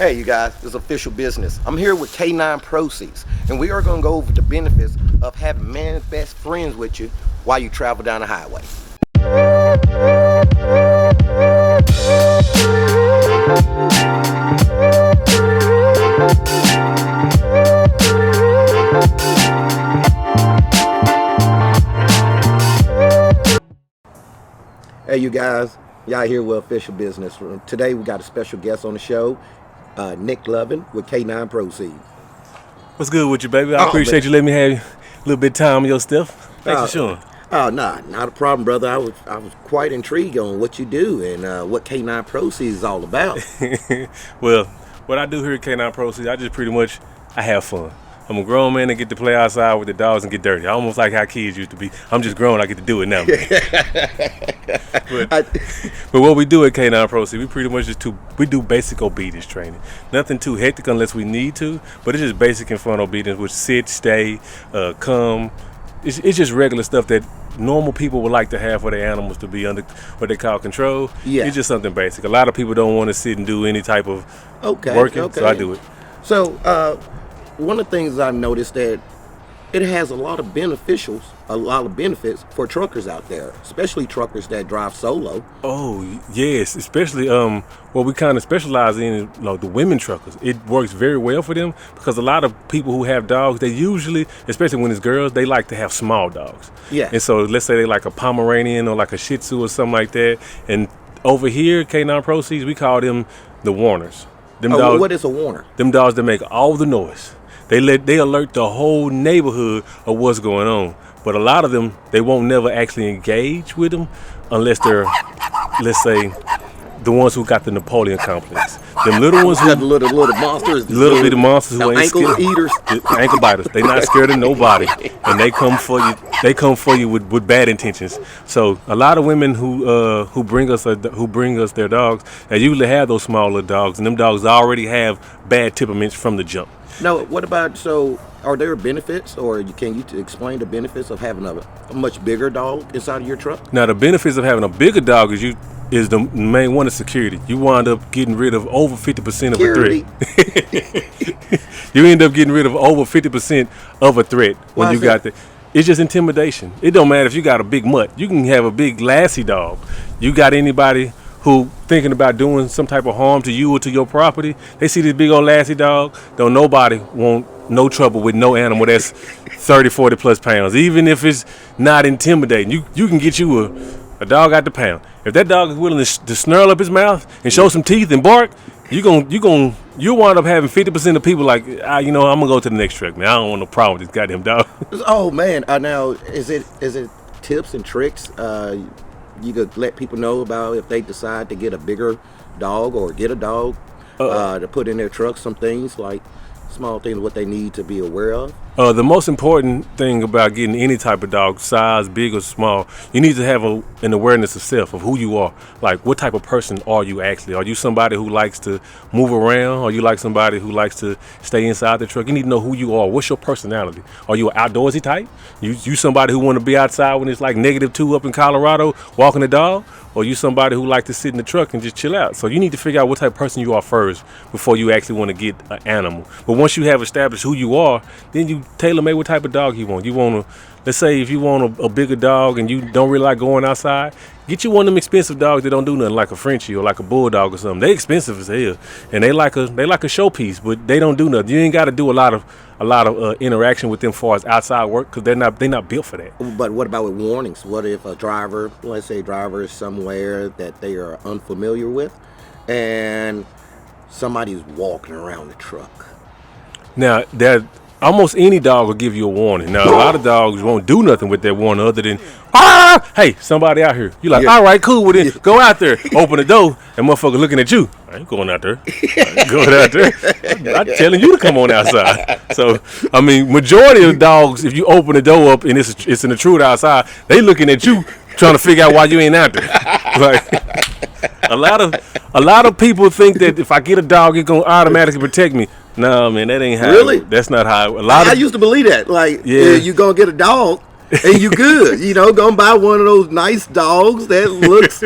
Hey, you guys, it's official business. I'm here with K9 ProSeeds, and we are going to go over the benefits of having man's best friends with you while you travel down the highway. Hey, you guys, y'all here with official business. Today we got a special guest on the show. Nick Lovin with K9 ProSeeds. What's good with you, baby? I appreciate you letting me have a little bit of time on your stuff. Thanks for showing. Oh, nah, not a problem, brother. I was quite intrigued on what you do and what K9 ProSeeds is all about. Well, what I do here at K9 ProSeeds, I have fun. I'm a grown man and get to play outside with the dogs and get dirty. Almost like how kids used to be. I'm just grown, I get to do it now. But what we do at K9 ProSeeds, we pretty much we do basic obedience training. Nothing too hectic unless we need to, but it's just basic and fun obedience, which sit, stay, come. It's just regular stuff that normal people would like to have for their animals to be under what they call control. Yeah. It's just something basic. A lot of people don't want to sit and do any type of working, so I do it. So, one of the things I've noticed that it has a lot of benefits for truckers out there, especially truckers that drive solo. Oh yes, especially what we kind of specialize in, the women truckers. It works very well for them because a lot of people who have dogs, they usually, especially when it's girls, they like to have small dogs. Yeah. And so let's say they like a Pomeranian or like a Shih Tzu or something like that. And over here, K9 ProSeeds, we call them the Warners. Dogs, what is a Warner? Them dogs that make all the noise. They alert the whole neighborhood of what's going on. But a lot of them, they won't never actually engage with them unless they're, let's say, the ones who got the Napoleon complex. Them little ones who got the little monsters, little bitty monsters who ain't ankle scared. Eaters, ankle biters. They not scared of nobody, and they come for you. They come for you with bad intentions. So a lot of women who bring us their dogs, they usually have those smaller dogs, and them dogs already have bad temperaments from the jump. No, what about, are there benefits, or can you explain the benefits of having a much bigger dog inside of your truck? Now, the benefits of having a bigger dog is the main one is security. You wind up getting rid of over 50% of a threat. You end up getting rid of over 50% of a threat when you got the. It's just intimidation. It don't matter if you got a big mutt. You can have a big lassie dog. You got anybody who thinking about doing some type of harm to you or to your property, they see this big old lassie dog, don't nobody want no trouble with no animal that's 30, 40 plus pounds, even if it's not intimidating. You can get you a dog out the pound. If that dog is willing to snarl up his mouth and show some teeth and bark, you'll wind up having 50% of people like, I'm gonna go to the next truck, man. I don't want no problem with this goddamn dog. Oh man, now is it tips and tricks you could let people know about if they decide to get a bigger dog or get a dog to put in their truck, some things like small things what they need to be aware of? The most important thing about getting any type of dog, size, big or small, you need to have an awareness of self, of who you are. Like, what type of person are you actually? Are you somebody who likes to move around? Are you like somebody who likes to stay inside the truck? You need to know who you are. What's your personality? Are you an outdoorsy type? You somebody who want to be outside when it's like -2 up in Colorado walking the dog? Or you somebody who like to sit in the truck and just chill out? So you need to figure out what type of person you are first before you actually want to get an animal. But once you have established who you are, then you tailor-made what type of dog you want. You want to, let's say if you want a bigger dog and you don't really like going outside, get you one of them expensive dogs that don't do nothing, like a Frenchie or like a bulldog or something. They expensive as hell, and they like a showpiece, but they don't do nothing. You ain't got to do a lot of interaction with them as far as outside work because they're not built for that. But what about with warnings? What if a driver, let's say a driver is somewhere that they are unfamiliar with, and somebody's walking around the truck? Now that. Almost any dog will give you a warning. Now, a lot of dogs won't do nothing with that warning other than, hey, somebody out here. You like, all right, cool with it. Go out there. Open the door, and motherfucker looking at you. I ain't going out there. I ain't going out there. I'm telling you to come on outside. So, I mean, majority of dogs, if you open the door up and it's an intruder outside, they looking at you trying to figure out why you ain't out there. Like, a lot of people think that if I get a dog, it's going to automatically protect me. No, man, that ain't how. Really? That's not how. I used to believe that. Like, you gonna get a dog, and you good. Go buy one of those nice dogs that looks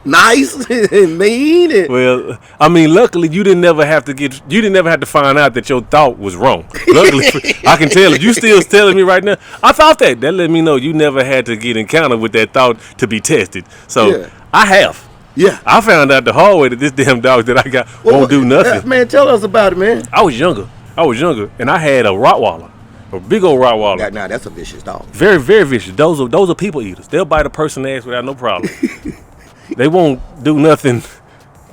nice and mean. And Well, I mean, luckily you didn't ever have to find out that your thought was wrong. Luckily, I can tell it. You still telling me right now. I thought that. That let me know you never had to get encountered with that thought to be tested. So Yeah. I have. yeah. I found out the hard way that this damn dog that I got won't do nothing. Man, tell us about it, man. I was younger, and I had a Rottweiler, a big old Rottweiler. Now that's a vicious dog. Very, very vicious. Those are people eaters. They'll bite a person's ass without no problem. They won't do nothing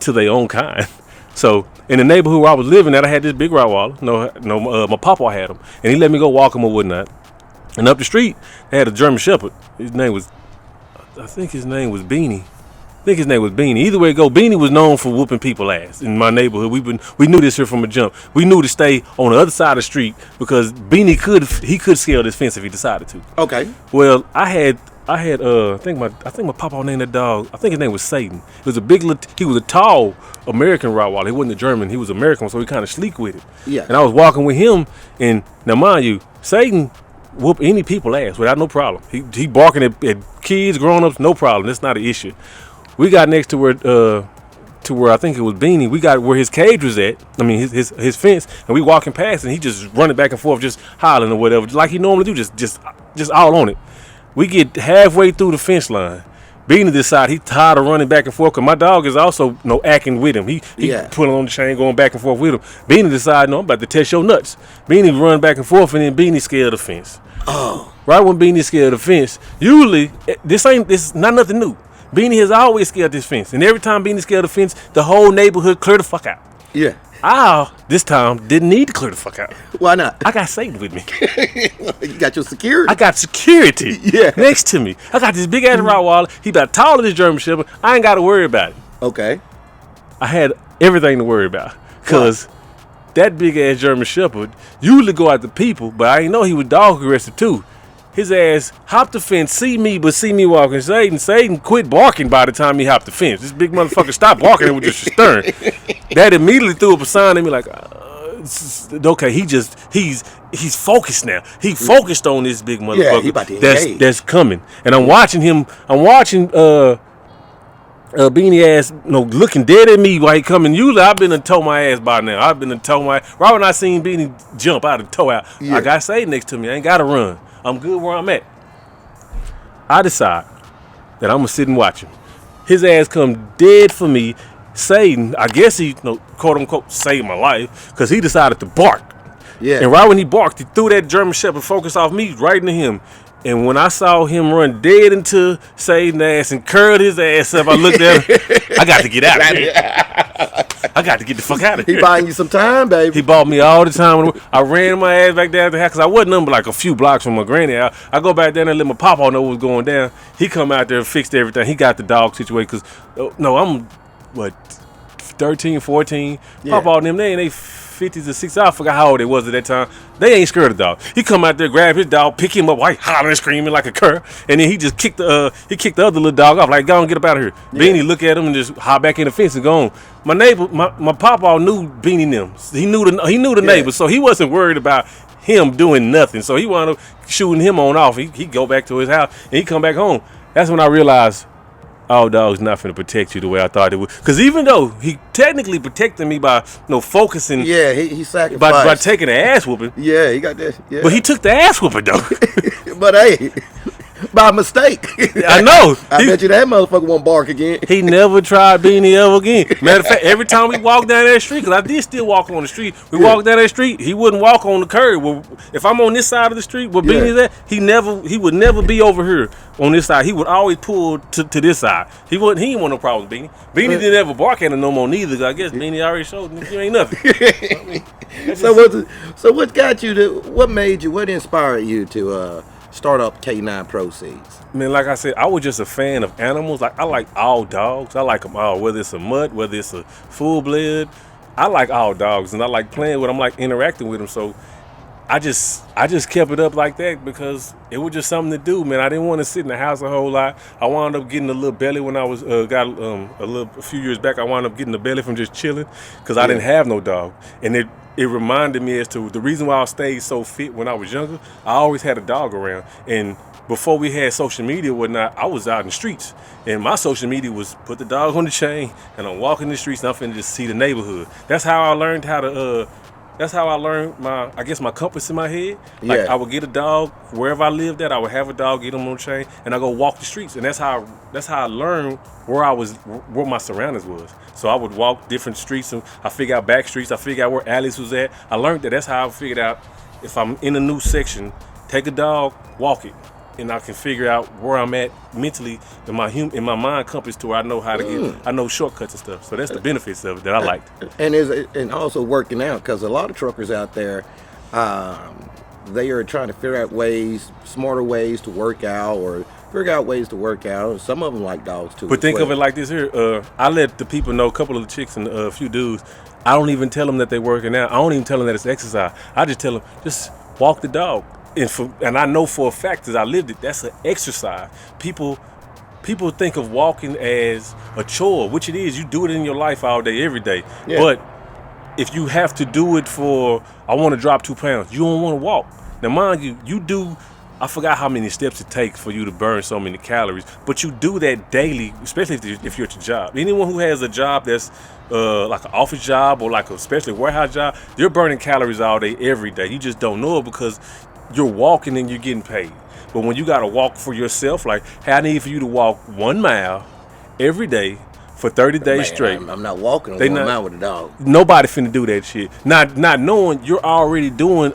to their own kind. So in the neighborhood where I was living at, I had this big Rottweiler. My papa had him, and he let me go walk him or whatnot. And up the street, they had a German Shepherd. I think his name was Beanie. Either way it go, Beanie was known for whooping people ass in my neighborhood. We knew this here from a jump. We knew to stay on the other side of the street because Beanie could scale this fence if he decided to. Okay. Well, I think my papa named that dog. I think his name was Satan. He was he was a tall American Rottweiler. He wasn't a German. He was American, so he kind of sleek with it. Yeah. And I was walking with him, and now mind you, Satan whoop any people ass without no problem. He barking at kids, grown ups, no problem. That's not an issue. We got next to where I think it was Beanie. We got where his cage was at. I mean his fence, and we walking past, and he just running back and forth, just hollering or whatever, like he normally do, just all on it. We get halfway through the fence line. Beanie decide he tired of running back and forth, because my dog is also acting with him. He pulling on the chain, going back and forth with him. Beanie decide, no, I'm about to test your nuts. Beanie run back and forth, and then Beanie scared the fence. Oh. Right when Beanie scared the fence, usually this is not nothing new. Beanie has always scared this fence, and every time Beanie scared the fence, the whole neighborhood clear the fuck out. Yeah. I this time didn't need to clear the fuck out. Why not? I got Satan with me. You got your security. I got security next to me. I got this big ass Rottweiler. He about taller than this German Shepherd. I ain't got to worry about it. Okay. I had everything to worry about, because that big ass German Shepherd usually go after people, but I didn't know he was dog aggressive too. His ass hopped the fence, see me walking. Satan quit barking by the time he hopped the fence. This big motherfucker stopped barking and was just stern. That immediately threw up a sign at me like, okay, he's focused now. He focused on this big motherfucker. Yeah, he about to engage. That's coming. And I'm watching Beanie ass, looking dead at me while he coming. Usually I've been to tow my ass by now. Right when I seen Beanie jump out of toe out, I got Satan next to me. I ain't got to run. I'm good where I'm at. I decide that I'm going to sit and watch him. His ass come dead for me. Satan, I guess he, quote unquote, saved my life, because he decided to bark. Yeah. And right when he barked, he threw that German Shepherd focus off me right into him. And when I saw him run dead into Satan's ass and curled his ass up, I looked at him. I got to get out of here. I got to get the fuck out of here. He buying you some time, baby. He bought me all the time. I ran my ass back down to the house, because I wasn't number like a few blocks from my granny. I go back down there and let my papa know what was going down. He come out there and fixed everything. He got the dog situation, because, I'm, 13, 14. Yeah. Papa and them, they ain't they 50s or 60s. I forgot how old they was at that time. They ain't scared of the dog. He come out there, grab his dog, pick him up, white hollering, screaming like a cur, and then he just kicked the other little dog off, like, go on, get up out of here. Yeah. Beanie look at him and just hop back in the fence and go on. My neighbor, my papa knew Beanie them. He knew the neighbors, so he wasn't worried about him doing nothing. So he wound up shooting him on off. He go back to his house and he come back home. That's when I realized, all dogs not finna protect you the way I thought it would. Because even though he technically protected me by focusing, he sacrificed by taking the ass whooping. Yeah, he got that. Yeah. But he took the ass whooping though. But hey, by mistake. I know. I bet you that motherfucker won't bark again. He never tried Beanie ever again. Matter of fact, every time we walk down that street, because I did still walk on the street, walk down that street, he wouldn't walk on the curb. Well, if I'm on this side of the street where Beanie's at, he would never be over here on this side. He would always pull to this side. He ain't want no problem with Beanie. Beanie didn't ever bark at him no more neither, because I guess Beanie already showed him you ain't nothing. So what got you to, what inspired you to start up K9 ProSeeds? Man, like I said, I was just a fan of animals. Like, I like all dogs. I like them all, whether it's a mutt, whether it's a full blood. I like all dogs, and I like playing with them, like interacting with them. So I just kept it up like that because it was just something to do, man. I didn't want to sit in the house a whole lot. I wound up getting a little belly when I was a few years back. I wound up getting a belly from just chilling because I didn't have no dog, and it reminded me as to the reason why I stayed so fit when I was younger. I always had a dog around, and before we had social media or whatnot, I was out in the streets, and my social media was put the dog on the chain, and I'm walking the streets, and I'm finna just see the neighborhood. That's how I learned how to. That's how I learned my compass in my head. Like Yeah. I would get a dog wherever I lived at. I would have a dog, get him on the chain, and I go walk the streets, and that's how I learned where my surroundings was. So I would walk different streets, and I figure out back streets. I figure out where alleys was at. I learned that. That's how I figured out if I'm in a new section, take a dog, walk it, and I can figure out where I'm at mentally in my mind compass to where I know how to get. I know shortcuts and stuff. So that's the benefits of it that I liked. And also working out, because a lot of truckers out there, they are trying to figure out smarter ways to work out, or figure out ways to work out. Some of them like dogs too. But think of it like this here. I let the people know, a couple of the chicks and a few dudes, I don't even tell them that they're working out. I don't even tell them that it's exercise. I just tell them, just walk the dog. And I know for a fact, as I lived it, that's an exercise. People think of walking as a chore, which it is. You do it in your life all day, every day. Yeah. But if you have to do it for, I want to drop 2 pounds, you don't want to walk. Now, mind you, you do, I forgot how many steps it takes for you to burn so many calories, but you do that daily, especially if you're at your job. Anyone who has a job that's like an office job or like especially a warehouse job, you're burning calories all day, every day. You just don't know it because you're walking and you're getting paid. But when you got to walk for yourself, like, hey, I need for you to walk 1 mile every day for 30 days straight. I'm not walking on 1 mile with a dog. Nobody finna do that shit. Not knowing you're already doing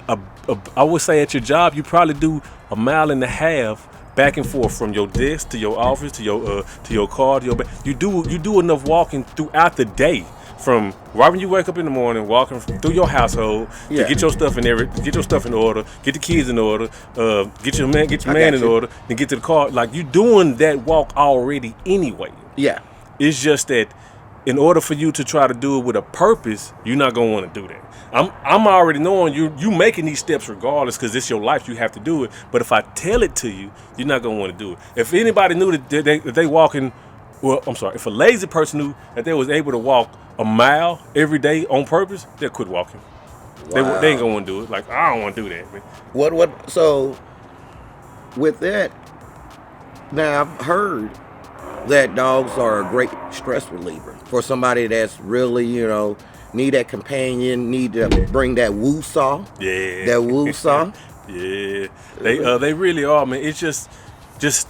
I would say at your job, you probably do 1.5 miles back and forth from your desk to your office to your car to your bed. You do enough walking throughout the day. From right when you wake up in the morning, walking through your household to get your stuff in order, get the kids in order, get your man in order, and get to the car. Like, you doing that walk already anyway. Yeah. It's just that in order for you to try to do it with a purpose, you're not gonna want to do that. I'm already knowing you making these steps regardless, because it's your life. You have to do it. But if I tell it to you, you're not gonna want to do it. If anybody knew that they walking. Well, I'm sorry. If a lazy person knew that they was able to walk 1 mile every day on purpose, they'll quit walking. Wow. They ain't gonna want to do it. Like, I don't want to do that, man. What? So, with that, now I've heard that dogs are a great stress reliever for somebody that's really, need that companion, need to bring that woo-saw. Yeah. That woo-saw. Yeah. They really are, man. It's just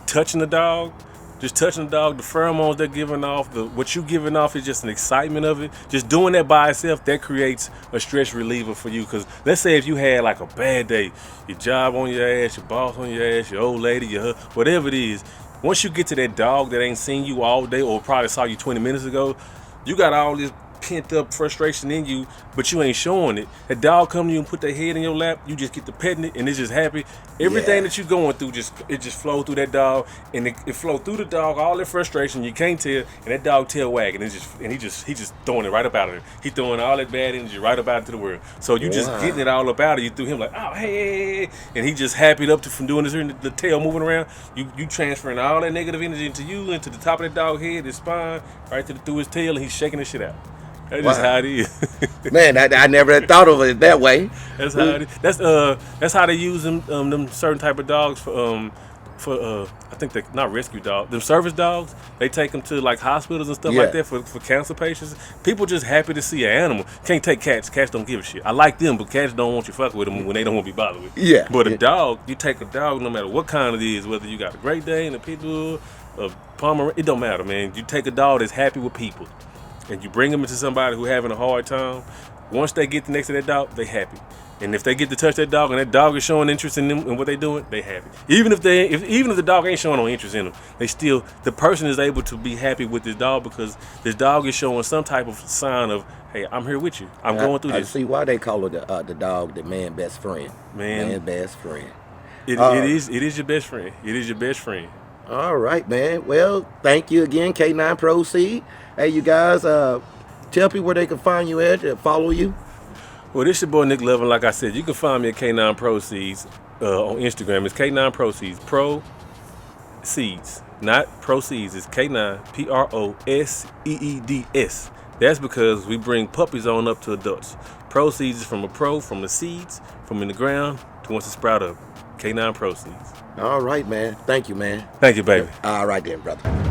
touching the dog. Just touching the dog, the pheromones they're giving off, what you giving off is just an excitement of it. Just doing that by itself, that creates a stress reliever for you. Because let's say if you had like a bad day, your job on your ass, your boss on your ass, your old lady, whatever it is, once you get to that dog that ain't seen you all day or probably saw you 20 minutes ago, you got all this pent up frustration in you, but you ain't showing it. That dog come to you and put their head in your lap, you just get to petting it and it's just happy. Everything that you going through it just flow through that dog, and it flow through the dog, all that frustration you can't tell, and that dog tail wagging, he just throwing it right up out of there. He throwing all that bad energy right up out into the world. So you just getting it all up out of you through him, like, oh hey, and he just happy up from doing this here, and the tail moving around. You transferring all that negative energy into you, into the top of that dog head, his spine, right through his tail, and he's shaking the shit out. That's just how it is. Man, I never thought of it that way. That's how it is. That's how they use them certain type of dogs for I think they not rescue dogs, them service dogs. They take them to like hospitals and stuff like that for cancer patients. People just happy to see an animal. Can't take cats. Cats don't give a shit. I like them, but cats don't want you fuck with them when they don't want to be bothered with. Yeah. But a dog, you take a dog no matter what kind it is, whether you got a Great Dane, a Pit Bull, a Pomeranian, it don't matter, man. You take a dog that's happy with people, and you bring them into somebody who having a hard time. Once they get next to that dog, they happy. And if they get to touch that dog and that dog is showing interest in them and what they doing, they happy. Even if the dog ain't showing no interest in them, the person is able to be happy with this dog because this dog is showing some type of sign of, hey, I'm here with you. I'm going through this. I see why they call it the dog the man best friend. Man best friend. It is your best friend. It is your best friend. All right, man. Well, thank you again, K9 ProSeeds. Hey, you guys, tell people where they can find you at, follow you. Well, this your boy Nick Levin. Like I said, you can find me at K9 ProSeeds on Instagram. It's K9 ProSeeds. ProSeeds, not Proceeds. It's K9 ProSeeds. That's because we bring puppies on up to adults. Proceeds is from the seeds, from in the ground to once it sprout up. K9 ProSeeds. All right, man. Thank you, man. Thank you, baby. All right then, brother.